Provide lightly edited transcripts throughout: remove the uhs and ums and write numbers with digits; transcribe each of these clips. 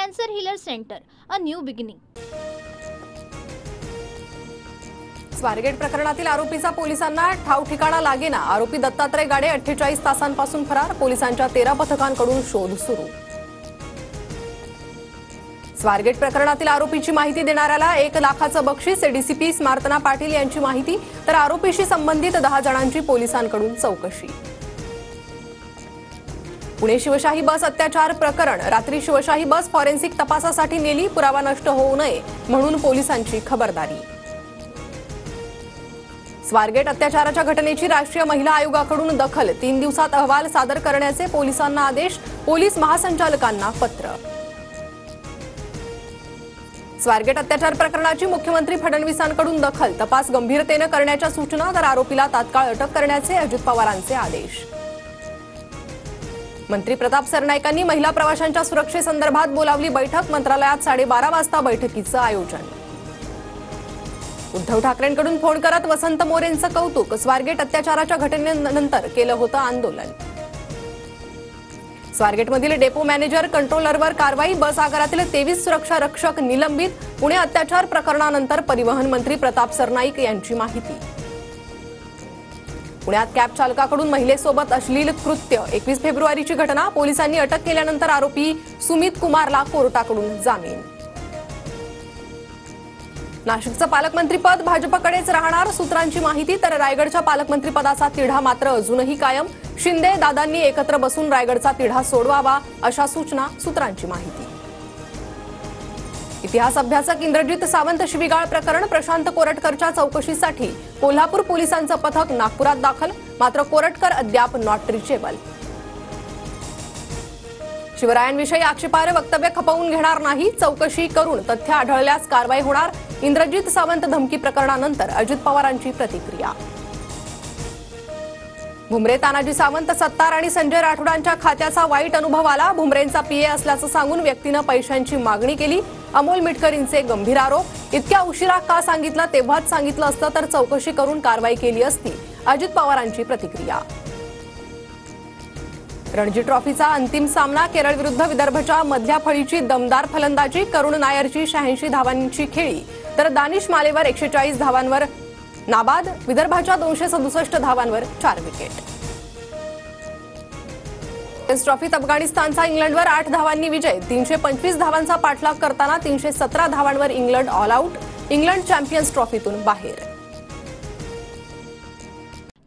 Cancer Healer Center, a new beginning. Swargate प्रकरणातील आरोपीचा पोलिसांना ठाव ठिकाणा लागेना। आरोपी दत्तात्रय गाडे 48 तासांपासून फरार। पोलिसांच्या 13 पथकांकडून शोध सुरू। स्वारगेट प्रकरणातील आरोपीची माहिती देणाऱ्याला 1 लाखाचं बक्षीस। डीसीपी स्मार्तना पाटील यांची माहिती, तर आरोपीशी संबंधित 10 जणांची पोलिसांकडून चौकशी। पुणे शिवशाही बस अत्याचार प्रकरण। रात्री शिवशाही बस फॉरेन्सिक तपासासाठी नेली। पुरावा नष्ट होऊ नये म्हणून पोलिसांची खबरदारी। स्वारगेट अत्याचाराच्या घटनेची राष्ट्रीय महिला आयोगाकडून दखल। 3 दिवसात अहवाल सादर करण्याचे पोलिसांना आदेश। पोलीस महासंचालकांना पत्र। स्वारगेट अत्याचार प्रकरणाची मुख्यमंत्री फडणवीसांकडून दखल। तपास गंभीरतेने करण्याच्या सूचना, तर आरोपीला तात्काळ अटक करण्याचे अजित पवारांचे आदेश। मंत्री प्रताप सरनाईकांनी महिला प्रवाशांच्या सुरक्षेसंदर्भात बोलावली बैठक। मंत्रालयात 12:30 वाजता बैठकीचं आयोजन। उद्धव ठाकरेंकडून फोन करत वसंत मोरेंचं कौतुक। स्वारगेट अत्याचाराच्या घटनेनंतर केलं होतं आंदोलन। स्वारगेटमधील डेपो मॅनेजर कंट्रोलरवर कारवाई। बस आगारातील 23 सुरक्षा रक्षक निलंबित। पुणे अत्याचार प्रकरणानंतर परिवहन मंत्री प्रताप सरनाईक यांची माहिती। पुण्यात कॅब चालकाकडून महिलेसोबत अश्लील कृत्य। 21 फेब्रुवारीची घटना। पोलिसांनी अटक केल्यानंतर आरोपी सुमित कुमारला कोर्टाकडून जामीन। नाशिकचं पालकमंत्रीपद भाजपकडेच राहणार, सूत्रांची माहिती, तर रायगडच्या पालकमंत्रीपदाचा तिढा मात्र अजूनही कायम। शिंदे दादांनी एकत्र बसून रायगडचा तिढा सोडवावा, अशा सूचना, सूत्रांची माहिती। इतिहास अभ्यासक इंद्रजित सावंत शिवीगाळ प्रकरण। प्रशांत कोरटकरच्या चौकशीसाठी कोल्हापूर पोलिसांचं पथक नागपुरात दाखल, मात्र कोरटकर अद्याप नॉट रिचेबल। शिवरायांविषयी आक्षेपार्ह वक्तव्य खपवून घेणार नाही, चौकशी करून तथ्य आढळल्यास कारवाई होणार। इंद्रजित सावंत धमकी प्रकरणानंतर अजित पवारांची प्रतिक्रिया। भुमरे तानाजी सावंत सत्तार आणि संजय राठोडांच्या खात्याचा वाईट अनुभव आला। भुमरेंचा पीए असल्याचं सांगून व्यक्तीनं पैशांची मागणी केली। अमोल मिटकरींचे गंभीर आरोप। इतक्या उशिरा का सांगितलं, तेव्हाच सांगितलं असतं तर चौकशी करून कारवाई केली असती, अजित पवारांची प्रतिक्रिया। रणजी ट्रॉफीचा अंतिम सामना। केरळ विरुद्ध विदर्भच्या मधल्या फळीची दमदार फलंदाजी। करुण नायरची 86 धावांची खेळी, तर दानिश मालेवर 140 धावांवर नाबाद। विदर्भाच्या 267 धावांवर 4 विकेट। टेस्ट ट्रॉफीत अफगाणिस्तानचा इंग्लंडवर 8 धावांनी विजय। 325 धावांचा पाठलाग करताना 317 धावांवर England all out. England champions ट्रॉफीतून बाहेर।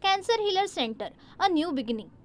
Cancer Healer Center, a new beginning.